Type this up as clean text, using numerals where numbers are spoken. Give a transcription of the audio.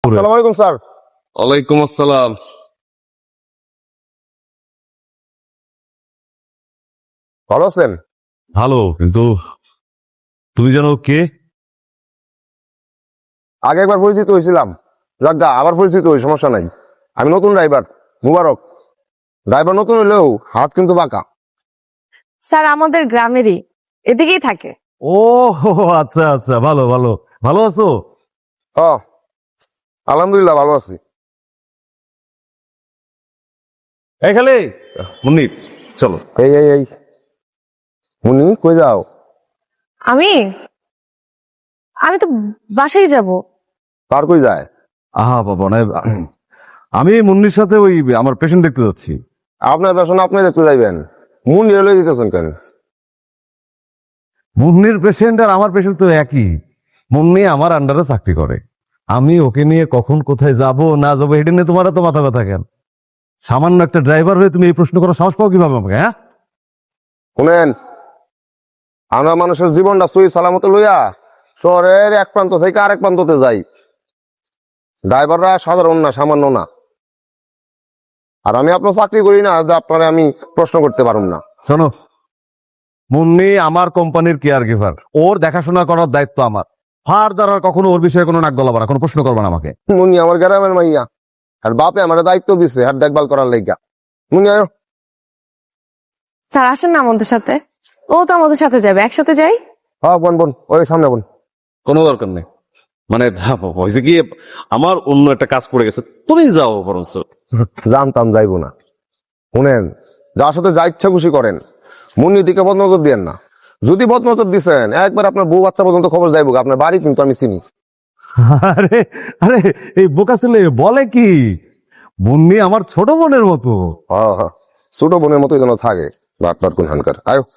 আসসালামু আলাইকুম স্যার। ওয়ালাইকুম আসসালাম। ভালো আছেন? ভালো, কিন্তু তুমি জানো কে? আগে একবার পরিচিত হয়েছিলাম, যাজ্ঞা আবার পরিচিত হই, সমস্যা নাই। আমি নতুন ড্রাইভার, মুবারক। ড্রাইভার নতুন হইলেও হাত কিন্তু বাঁকা। স্যার আমাদের গ্রামেরই, এদিকেই থাকে। ও আচ্ছা আচ্ছা, ভালো ভালো। ভালো আছো? ও আলহামদুলিল্লাহ ভালো আছি। এখানে মুন্নি, চলো। এই এই এই মুন্নি, কই যাও? আমি আমি তো বাসায় যাব। কার কই যায়? আহা বাবা, না আমি মুন্নির সাথে ওই আমার পেশেন্ট দেখতে যাচ্ছি। আপনার পেছনে আপনি দেখতে যাইবেন, মুন্নি লয়ে দিতেছেন কেন? মুন্নির পেশেন্ট আর আমার পেশেন্ট তো একই। মুন্নি আমার আন্ডারে চাকরি করে, আমি ওকে নিয়ে কখন কোথায় যাব না যাবো এটা নিয়ে তোমার তো মাথা ব্যথা কেন? সামান্য একটা ড্রাইভার হয়ে তুমি এই প্রশ্ন করার সাহস পাও কিভাবে আমাকে? হ্যাঁ, শুনেন, আমরা মানুষের জীবনটা সই সালামতে লইয়া শহরের এক প্রান্ত থেকে আরেক প্রান্ততে যাই। ড্রাইভাররা সাধারণ না, সামান্য না। আর আমি আপনার চাকরি করি না যে আপনারা আমি প্রশ্ন করতে পারুম না। শোনো, মুন্নি আমার কোম্পানির কেয়ার গিভার, ওর দেখাশোনা করার দায়িত্ব আমার। ফার্দার আর কখনো ওর বিষয়ে কোনো নাক গলাবা না, কোনো প্রশ্ন করবা না আমাকে। মুন্নি আমার গ্রামের মাইয়া, আর বাপে আমার দায়িত্ব দিছে আর দেখভাল করার লাইগা। মুন্নি আয়ো। স্যার আসেন না আমাদের সাথে, ও তো আমাদের সাথে যাবে, একসাথে যাই। হ্যাঁ বোন বোন, ওই সামনে বোন। কোনো দরকার নেই, মানে হয়েছে কি, আমার অন্য একটা কাজ পড়ে গেছে, তুমি যাও বরঞ্চ। জানতাম যাইবো না। শুনেন, যার সাথে যা ইচ্ছা খুশি করেন, মুন্নির দিকে বদনজর দিয়েন না। যদি বদনজর দিছেন, একবার আপনার বউ বাচ্চা পর্যন্ত খবর যাইব, আপনার বাড়ি কিন্তু আমি চিনি। আরে আরে, এই বোকা ছেলে বলে কি? মুন্নি আমার ছোট বোনের মতো। হ্যাঁ হ্যাঁ, ছোট বোনের মতোই যেন থাকে। বাট বাট কোন হানকার আয়ো।